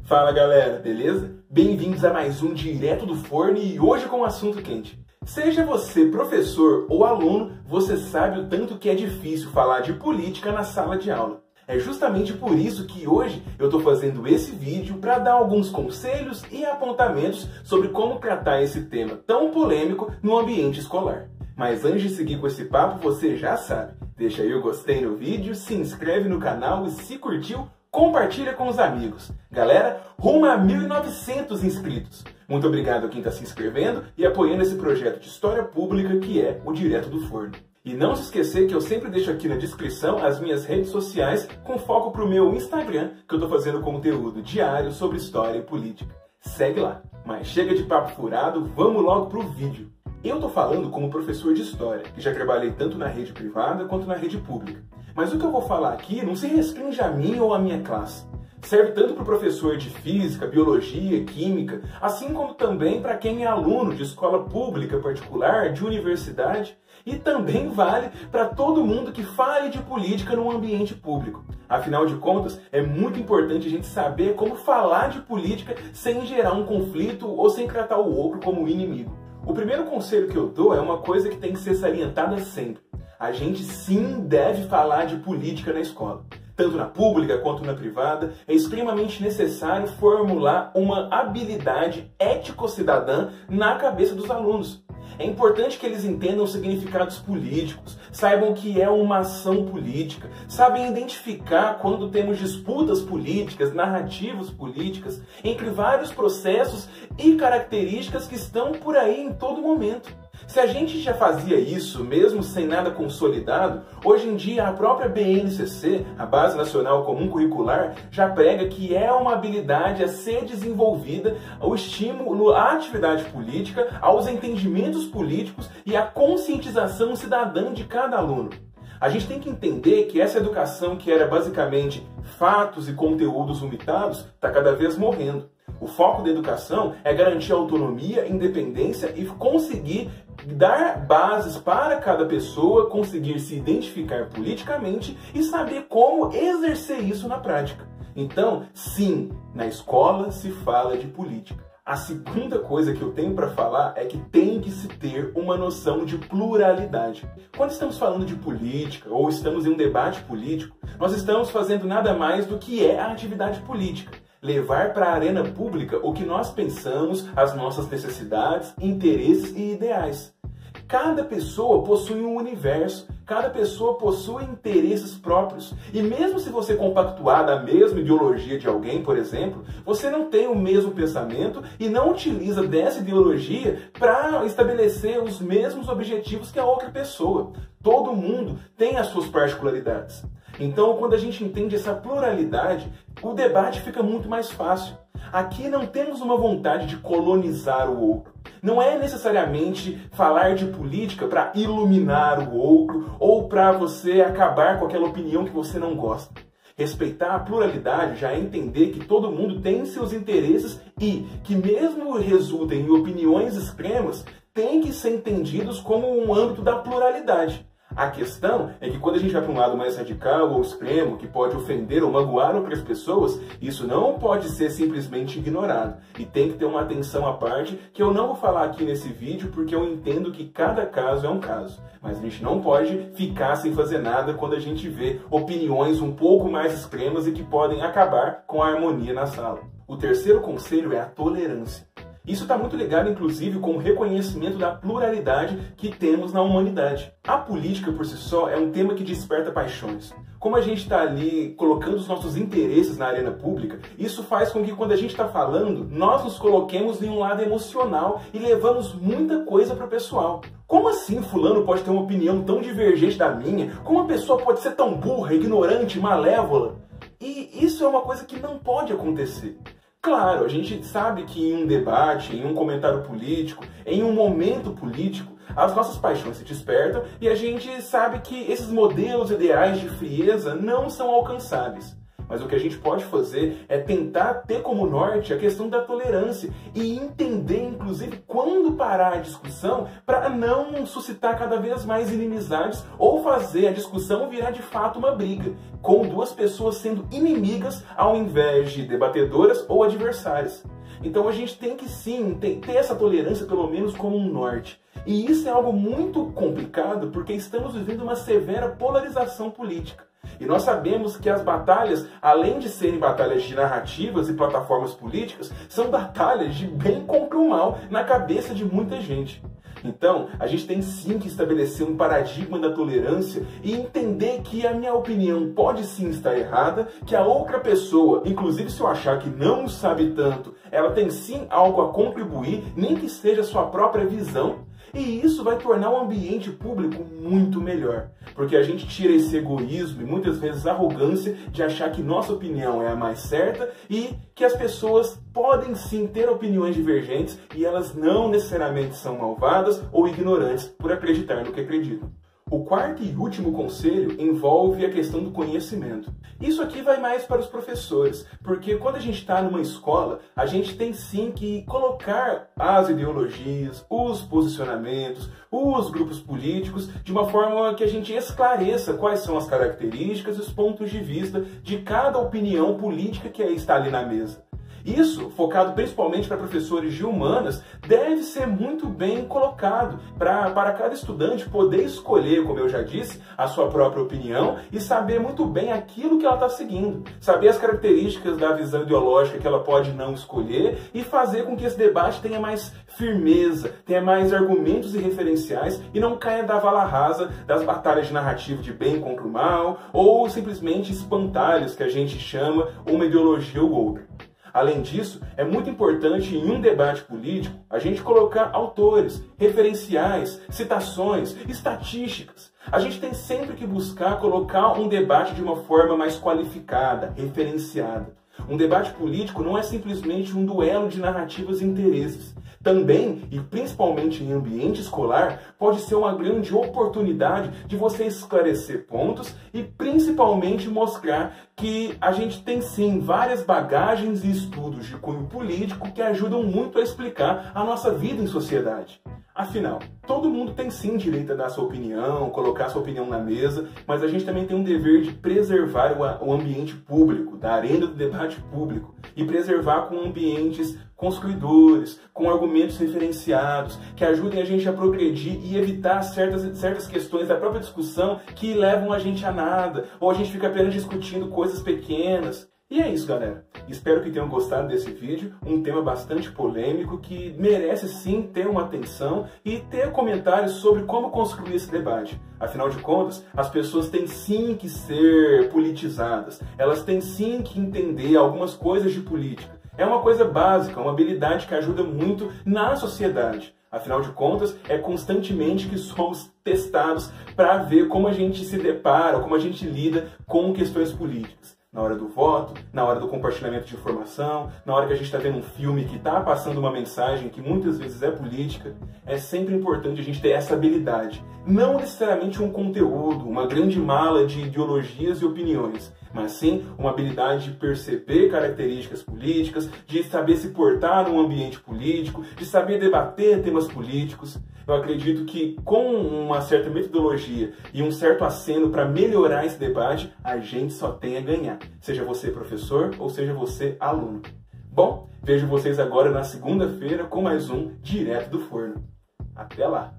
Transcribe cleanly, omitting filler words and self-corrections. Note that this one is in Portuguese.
Fala galera, beleza? Bem-vindos a mais um Direto do Forno e hoje com um assunto quente. Seja você professor ou aluno, você sabe o tanto que é difícil falar de política na sala de aula. É justamente por isso que hoje eu estou fazendo esse vídeo para dar alguns conselhos e apontamentos sobre como tratar esse tema tão polêmico no ambiente escolar. Mas antes de seguir com esse papo, você já sabe, deixa aí o gostei no vídeo, se inscreve no canal e se curtiu, compartilha com os amigos. Galera, rumo a 1.900 inscritos. Muito obrigado a quem está se inscrevendo e apoiando esse projeto de história pública que é o Direto do Forno. E não se esquecer que eu sempre deixo aqui na descrição as minhas redes sociais com foco para o meu Instagram, que eu estou fazendo conteúdo diário sobre história e política. Segue lá. Mas chega de papo furado, vamos logo pro vídeo. Eu estou falando como professor de história, que já trabalhei tanto na rede privada quanto na rede pública. Mas o que eu vou falar aqui não se restringe a mim ou a minha classe. Serve tanto para o professor de física, biologia, química, assim como também para quem é aluno de escola pública, particular, de universidade, e também vale para todo mundo que fale de política no ambiente público. Afinal de contas, é muito importante a gente saber como falar de política sem gerar um conflito ou sem tratar o outro como inimigo. O primeiro conselho que eu dou é uma coisa que tem que ser salientada sempre. A gente sim deve falar de política na escola. Tanto na pública quanto na privada, é extremamente necessário formular uma habilidade ético-cidadã na cabeça dos alunos. É importante que eles entendam significados políticos, saibam o que é uma ação política, sabem identificar quando temos disputas políticas, narrativas políticas, entre vários processos e características que estão por aí em todo momento. Se a gente já fazia isso, mesmo sem nada consolidado, hoje em dia a própria BNCC, a Base Nacional Comum Curricular, já prega que é uma habilidade a ser desenvolvida o estímulo à atividade política, aos entendimentos políticos e à conscientização cidadã de cada aluno. A gente tem que entender que essa educação que era basicamente fatos e conteúdos umitados está cada vez morrendo. O foco da educação é garantir autonomia, independência e conseguir dar bases para cada pessoa conseguir se identificar politicamente e saber como exercer isso na prática. Então, sim, na escola se fala de política. A segunda coisa que eu tenho para falar é que tem que se ter uma noção de pluralidade. Quando estamos falando de política ou estamos em um debate político, nós estamos fazendo nada mais do que é a atividade política. Levar para a arena pública o que nós pensamos, as nossas necessidades, interesses e ideais. Cada pessoa possui um universo, cada pessoa possui interesses próprios. E mesmo se você compactuar da mesma ideologia de alguém, por exemplo, você não tem o mesmo pensamento e não utiliza dessa ideologia para estabelecer os mesmos objetivos que a outra pessoa. Todo mundo tem as suas particularidades. Então, quando a gente entende essa pluralidade, o debate fica muito mais fácil. Aqui não temos uma vontade de colonizar o outro. Não é necessariamente falar de política para iluminar o outro ou para você acabar com aquela opinião que você não gosta. Respeitar a pluralidade já é entender que todo mundo tem seus interesses e que mesmo resultem em opiniões extremas, tem que ser entendidos como um âmbito da pluralidade. A questão é que quando a gente vai para um lado mais radical ou extremo, que pode ofender ou magoar outras pessoas, isso não pode ser simplesmente ignorado. E tem que ter uma atenção à parte, que eu não vou falar aqui nesse vídeo, porque eu entendo que cada caso é um caso. Mas a gente não pode ficar sem fazer nada quando a gente vê opiniões um pouco mais extremas e que podem acabar com a harmonia na sala. O terceiro conselho é a tolerância. Isso está muito ligado, inclusive, com o reconhecimento da pluralidade que temos na humanidade. A política, por si só, é um tema que desperta paixões. Como a gente está ali colocando os nossos interesses na arena pública, isso faz com que, quando a gente está falando, nós nos coloquemos em um lado emocional e levamos muita coisa para o pessoal. Como assim fulano pode ter uma opinião tão divergente da minha? Como uma pessoa pode ser tão burra, ignorante, malévola? E isso é uma coisa que não pode acontecer. Claro, a gente sabe que em um debate, em um comentário político, em um momento político, as nossas paixões se despertam e a gente sabe que esses modelos ideais de frieza não são alcançáveis. Mas o que a gente pode fazer é tentar ter como norte a questão da tolerância e entender, inclusive, quando parar a discussão para não suscitar cada vez mais inimizades ou fazer a discussão virar de fato uma briga, com duas pessoas sendo inimigas ao invés de debatedoras ou adversárias. Então a gente tem que sim ter essa tolerância pelo menos como um norte. E isso é algo muito complicado porque estamos vivendo uma severa polarização política. E nós sabemos que as batalhas, além de serem batalhas de narrativas e plataformas políticas, são batalhas de bem contra o mal na cabeça de muita gente. Então, a gente tem sim que estabelecer um paradigma da tolerância e entender que a minha opinião pode sim estar errada, que a outra pessoa, inclusive se eu achar que não sabe tanto, ela tem sim algo a contribuir, nem que seja a sua própria visão. E isso vai tornar o ambiente público muito melhor, porque a gente tira esse egoísmo e muitas vezes a arrogância de achar que nossa opinião é a mais certa e que as pessoas podem sim ter opiniões divergentes e elas não necessariamente são malvadas ou ignorantes por acreditar no que acreditam. O quarto e último conselho envolve a questão do conhecimento. Isso aqui vai mais para os professores, porque quando a gente está numa escola, a gente tem sim que colocar as ideologias, os posicionamentos, os grupos políticos, de uma forma que a gente esclareça quais são as características e os pontos de vista de cada opinião política que está ali na mesa. Isso, focado principalmente para professores de humanas, deve ser muito bem colocado para cada estudante poder escolher, como eu já disse, a sua própria opinião e saber muito bem aquilo que ela está seguindo. Saber as características da visão ideológica que ela pode não escolher e fazer com que esse debate tenha mais firmeza, tenha mais argumentos e referenciais e não caia da vala rasa das batalhas de narrativa de bem contra o mal ou simplesmente espantalhos que a gente chama uma ideologia ou outra. Além disso, é muito importante em um debate político a gente colocar autores, referenciais, citações, estatísticas. A gente tem sempre que buscar colocar um debate de uma forma mais qualificada, referenciada. Um debate político não é simplesmente um duelo de narrativas e interesses. Também, e principalmente em ambiente escolar, pode ser uma grande oportunidade de você esclarecer pontos e principalmente mostrar que a gente tem sim várias bagagens e estudos de cunho político que ajudam muito a explicar a nossa vida em sociedade. Afinal, todo mundo tem sim direito a dar sua opinião, colocar sua opinião na mesa, mas a gente também tem um dever de preservar o ambiente público, da arena do debate público, e preservar com ambientes construidores, com argumentos referenciados, que ajudem a gente a progredir e evitar certas questões da própria discussão que levam a gente a nada, ou a gente fica apenas discutindo coisas pequenas. E é isso, galera. Espero que tenham gostado desse vídeo, um tema bastante polêmico que merece sim ter uma atenção e ter comentários sobre como construir esse debate. Afinal de contas, as pessoas têm sim que ser politizadas, elas têm sim que entender algumas coisas de política. É uma coisa básica, uma habilidade que ajuda muito na sociedade. Afinal de contas, é constantemente que somos testados para ver como a gente se depara, como a gente lida com questões políticas. Na hora do voto, na hora do compartilhamento de informação, na hora que a gente está vendo um filme que está passando uma mensagem que muitas vezes é política, é sempre importante a gente ter essa habilidade. Não necessariamente um conteúdo, uma grande mala de ideologias e opiniões, mas sim uma habilidade de perceber características políticas, de saber se portar num ambiente político, de saber debater temas políticos. Eu acredito que com uma certa metodologia e um certo aceno para melhorar esse debate, a gente só tem a ganhar. Seja você professor ou seja você aluno. Bom, vejo vocês agora na segunda-feira com mais um Direto do Forno. Até lá!